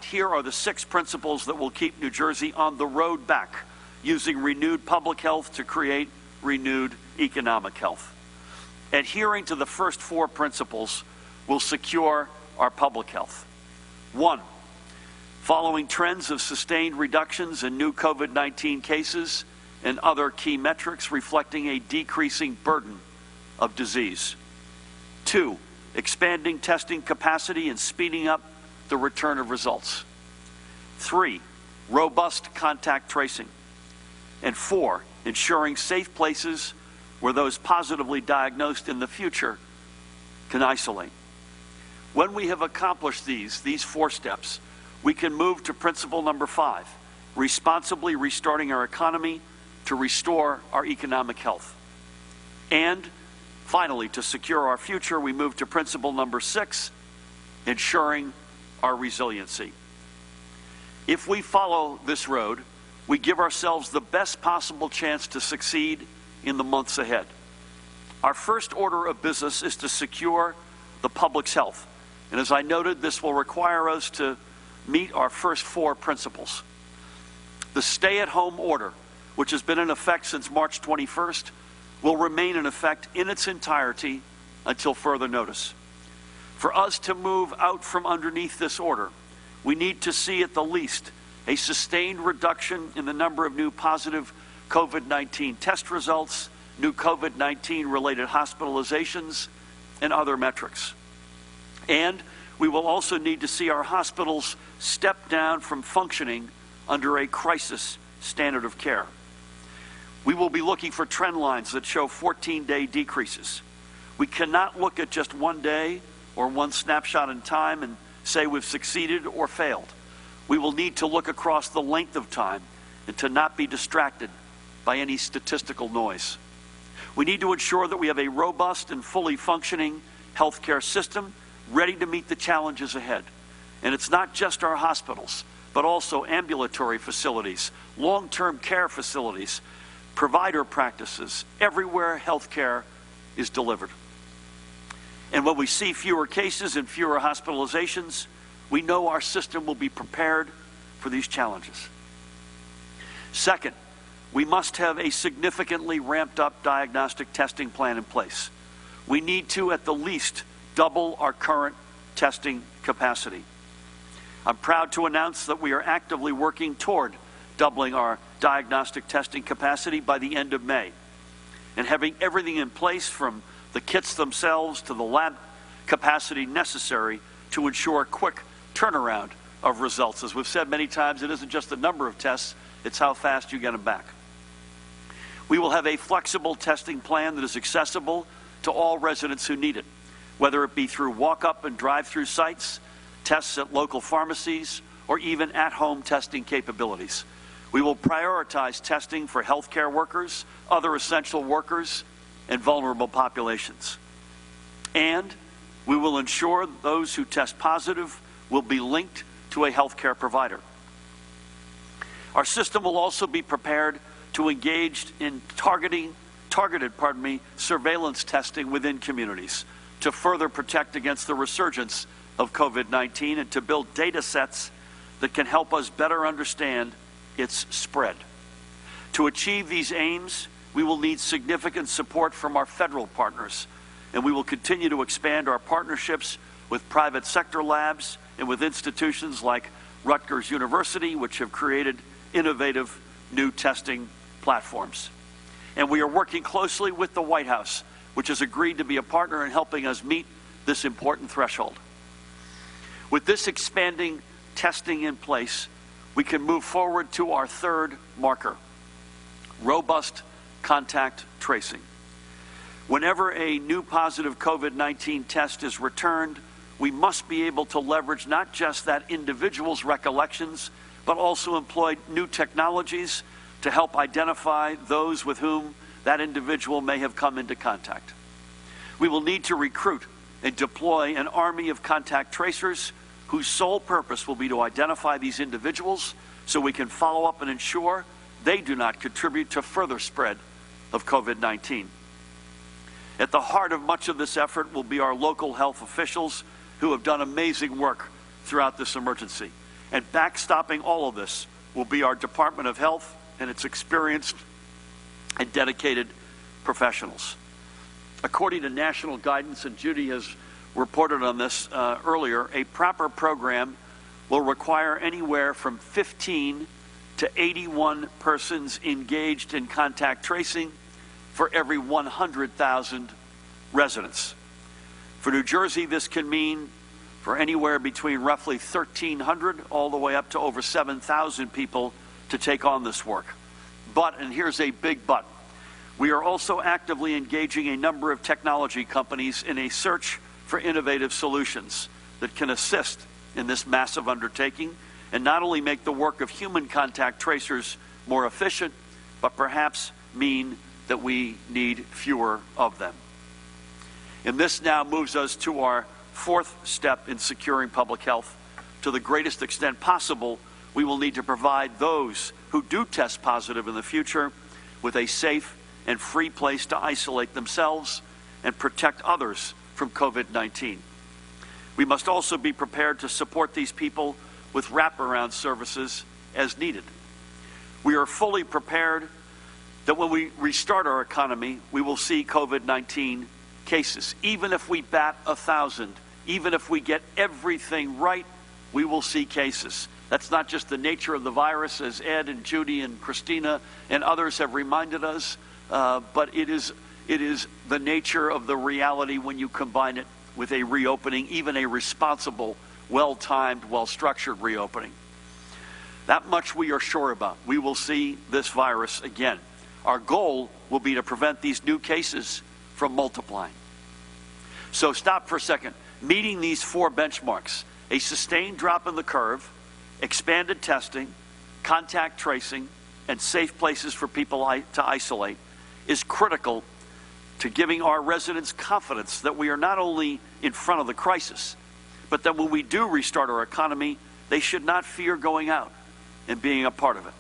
here are the 6 principles that will keep New Jersey on the road back, using renewed public health to create renewed economic health. Adhering to the first 4 principles will secure our public health. 1, following trends of sustained reductions in new COVID-19 cases and other key metrics reflecting a decreasing burden of disease. 2, expanding testing capacity and speeding up the return of results. 3, robust contact tracing. And 4, ensuring safe places where those positively diagnosed in the future can isolate. When we have accomplished these 4 steps, we can move to principle number 5, responsibly restarting our economy to restore our economic health. And finally, to secure our future, we move to principle number 6, ensuring our resiliency. If we follow this road, we give ourselves the best possible chance to succeed in the months ahead. Our first order of business is to secure the public's health. And as I noted, this will require us to meet our first 4 principles. The stay-at-home order, which has been in effect since March 21st, will remain in effect in its entirety until further notice. For us to move out from underneath this order, we need to see at the least a sustained reduction in the number of new positive COVID-19 test results, new COVID-19 related hospitalizations, and other metrics. And we will also need to see our hospitals step down from functioning under a crisis standard of care. We will be looking for trend lines that show 14-day decreases. We cannot look at just one day or one snapshot in time and say we've succeeded or failed. We will need to look across the length of time and to not be distracted by any statistical noise. We need to ensure that we have a robust and fully functioning healthcare system ready to meet the challenges ahead. And it's not just our hospitals, but also ambulatory facilities, long-term care facilities, provider practices, everywhere healthcare is delivered. And when we see fewer cases and fewer hospitalizations, we know our system will be prepared for these challenges. Second, we must have a significantly ramped up diagnostic testing plan in place. We need to, at the least, double our current testing capacity. I'm proud to announce that we are actively working toward doubling our diagnostic testing capacity by the end of May, and having everything in place from the kits themselves to the lab capacity necessary to ensure quick turnaround of results. As we've said many times, it isn't just the number of tests, it's how fast you get them back. We will have a flexible testing plan that is accessible to all residents who need it, whether it be through walk-up and drive-through sites, tests at local pharmacies, or even at-home testing capabilities. We will prioritize testing for healthcare workers, other essential workers, and vulnerable populations. And we will ensure those who test positive will be linked to a healthcare provider. Our system will also be prepared to engage in targeted surveillance testing within communities to further protect against the resurgence of COVID-19 and to build data sets that can help us better understand its spread. To achieve these aims, we will need significant support from our federal partners, and we will continue to expand our partnerships with private sector labs and with institutions like Rutgers University, which have created innovative new testing platforms. And we are working closely with the White House, which has agreed to be a partner in helping us meet this important threshold. With this expanding testing in place, we can move forward to our third marker, robust contact tracing. Whenever a new positive COVID-19 test is returned, we must be able to leverage not just that individual's recollections, but also employ new technologies to help identify those with whom that individual may have come into contact. We will need to recruit and deploy an army of contact tracers whose sole purpose will be to identify these individuals so we can follow up and ensure they do not contribute to further spread of COVID-19. At the heart of much of this effort will be our local health officials who have done amazing work throughout this emergency. And backstopping all of this will be our Department of Health and its experienced and dedicated professionals. According to national guidance, and Judy has reported on this earlier, a proper program will require anywhere from 15 to 81 persons engaged in contact tracing for every 100,000 residents. For New Jersey, this can mean for anywhere between roughly 1,300 all the way up to over 7,000 people to take on this work. But, and here's a big but, we are also actively engaging a number of technology companies in a search for innovative solutions that can assist in this massive undertaking and not only make the work of human contact tracers more efficient, but perhaps mean that we need fewer of them. And this now moves us to our fourth step in securing public health. To the greatest extent possible, we will need to provide those who do test positive in the future with a safe and free place to isolate themselves and protect others from COVID-19. We must also be prepared to support these people with wraparound services as needed. We are fully prepared that when we restart our economy, we will see COVID-19 cases. Even if we bat 1,000, even if we get everything right, we will see cases. That's not just the nature of the virus, as Ed and Judy and Christina and others have reminded us, but it is the nature of the reality when you combine it with a reopening, even a responsible, well-timed, well-structured reopening. That much we are sure about. We will see this virus again. Our goal will be to prevent these new cases from multiplying. So stop for a second. Meeting these four benchmarks, a sustained drop in the curve, expanded testing, contact tracing, and safe places for people to isolate, is critical to giving our residents confidence that we are not only in front of the crisis, but that when we do restart our economy, they should not fear going out and being a part of it.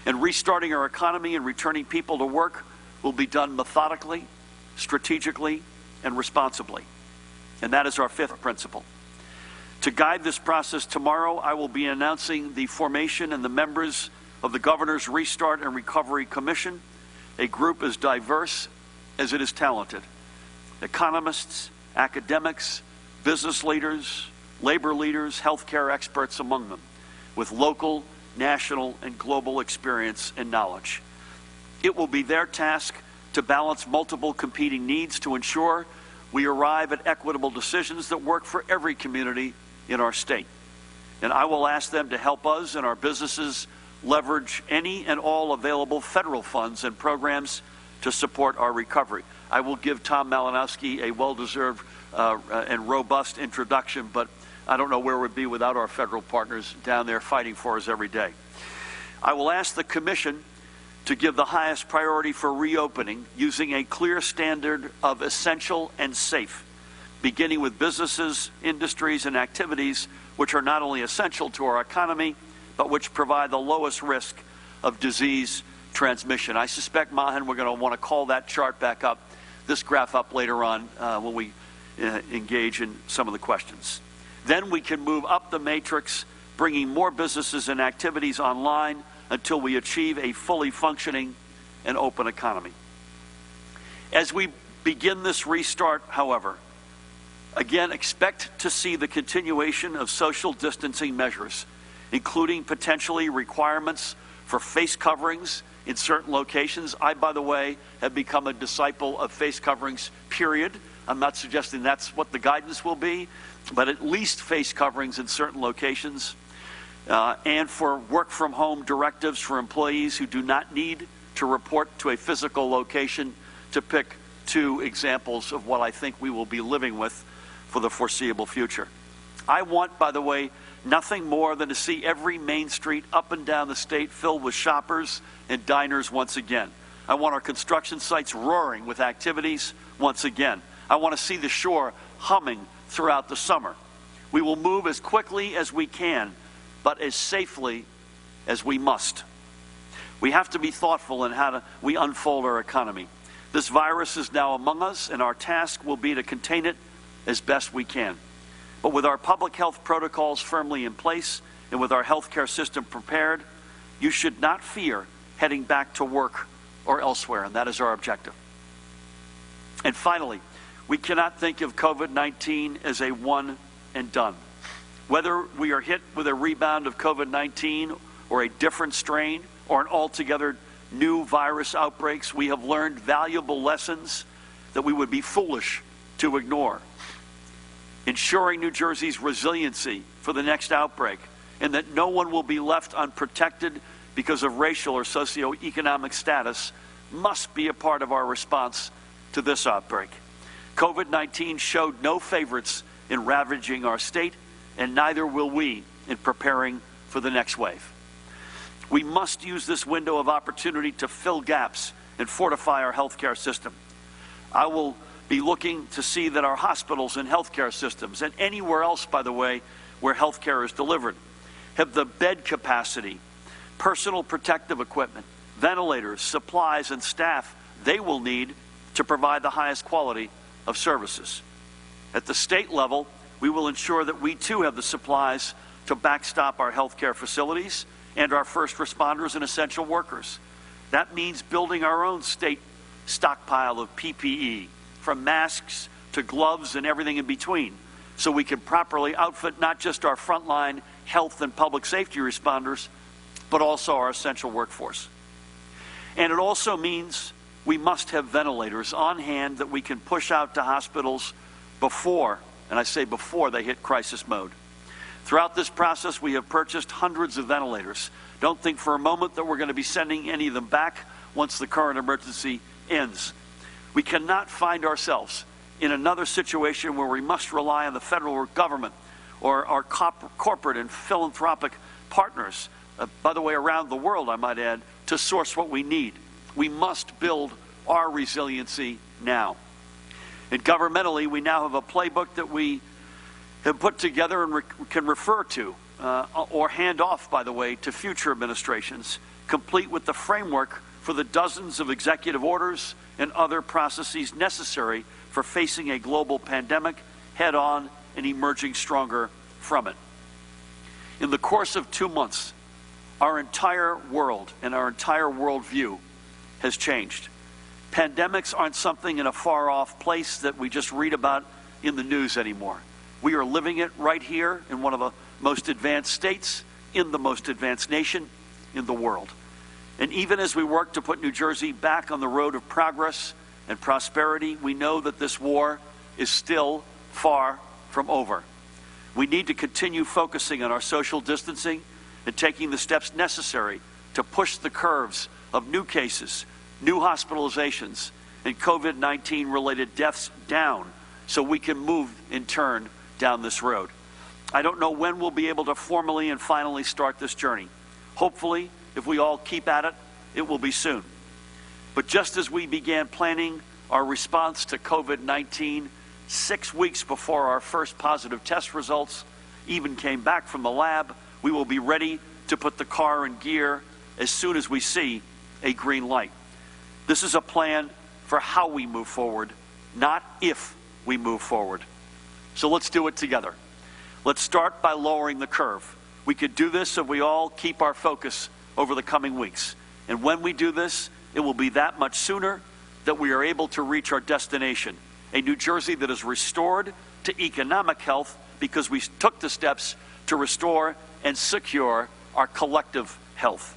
And restarting our economy and returning people to work will be done methodically, strategically, and responsibly. And that is our fifth principle. To guide this process tomorrow, I will be announcing the formation and the members of the Governor's Restart and Recovery Commission, a group as diverse as it is talented. Economists, academics, business leaders, labor leaders, healthcare experts among them, with local, national, and global experience and knowledge. It will be their task to balance multiple competing needs to ensure we arrive at equitable decisions that work for every community in our state. And I will ask them to help us and our businesses leverage any and all available federal funds and programs to support our recovery. I will give Tom Malinowski a well-deserved and robust introduction, but I don't know where we'd be without our federal partners down there fighting for us every day. I will ask the Commission to give the highest priority for reopening using a clear standard of essential and safe, beginning with businesses, industries, and activities which are not only essential to our economy, but which provide the lowest risk of disease transmission. I suspect, Mahan, we're going to want to call that chart back up, this graph up later on when we engage in some of the questions. Then we can move up the matrix, bringing more businesses and activities online until we achieve a fully functioning and open economy. As we begin this restart, however, again, expect to see the continuation of social distancing measures, including potentially requirements for face coverings in certain locations. I, by the way, have become a disciple of face coverings, period. I'm not suggesting that's what the guidance will be, but at least face coverings in certain locations. And for work from home directives for employees who do not need to report to a physical location, to pick two examples of what I think we will be living with for the foreseeable future. I want, by the way, nothing more than to see every main street up and down the state filled with shoppers and diners once again. I want our construction sites roaring with activities once again. I want to see the shore humming throughout the summer. We will move as quickly as we can, but as safely as we must. We have to be thoughtful in how we unfold our economy. This virus is now among us, and our task will be to contain it as best we can. But with our public health protocols firmly in place and with our healthcare system prepared, you should not fear heading back to work or elsewhere, and that is our objective. And finally, we cannot think of COVID-19 as a one and done. Whether we are hit with a rebound of COVID-19 or a different strain or an altogether new virus outbreaks, we have learned valuable lessons that we would be foolish to ignore. Ensuring New Jersey's resiliency for the next outbreak, and that no one will be left unprotected because of racial or socioeconomic status, must be a part of our response to this outbreak. COVID-19 showed no favorites in ravaging our state, and neither will we in preparing for the next wave. We must use this window of opportunity to fill gaps and fortify our healthcare system. I will be looking to see that our hospitals and healthcare systems, and anywhere else, by the way, where healthcare is delivered, have the bed capacity, personal protective equipment, ventilators, supplies, and staff they will need to provide the highest quality of services. At the state level, we will ensure that we too have the supplies to backstop our healthcare facilities and our first responders and essential workers. That means building our own state stockpile of PPE, from masks to gloves and everything in between, so we can properly outfit not just our frontline health and public safety responders, but also our essential workforce. And it also means we must have ventilators on hand that we can push out to hospitals before, and I say before, they hit crisis mode. Throughout this process, we have purchased hundreds of ventilators. Don't think for a moment that we're going to be sending any of them back once the current emergency ends. We cannot find ourselves in another situation where we must rely on the federal government or our corporate and philanthropic partners, by the way, around the world, I might add, to source what we need. We must build our resiliency now. And governmentally, we now have a playbook that we have put together and can refer to or hand off, by the way, to future administrations, complete with the framework for the dozens of executive orders and other processes necessary for facing a global pandemic head-on and emerging stronger from it. In the course of 2 months, our entire world and our entire worldview has changed. Pandemics aren't something in a far-off place that we just read about in the news anymore. We are living it right here in one of the most advanced states, in the most advanced nation in the world. And even as we work to put New Jersey back on the road of progress and prosperity, we know that this war is still far from over. We need to continue focusing on our social distancing and taking the steps necessary to push the curves of new cases, new hospitalizations, and COVID-19 related deaths down so we can move in turn down this road. I don't know when we'll be able to formally and finally start this journey. Hopefully, if we all keep at it, it will be soon. But just as we began planning our response to COVID-19 6 weeks before our first positive test results even came back from the lab, we will be ready to put the car in gear as soon as we see a green light. This is a plan for how we move forward, not if we move forward. So let's do it together. Let's start by lowering the curve. We could do this if we all keep our focus over the coming weeks. And when we do this, it will be that much sooner that we are able to reach our destination, a New Jersey that is restored to economic health because we took the steps to restore and secure our collective health.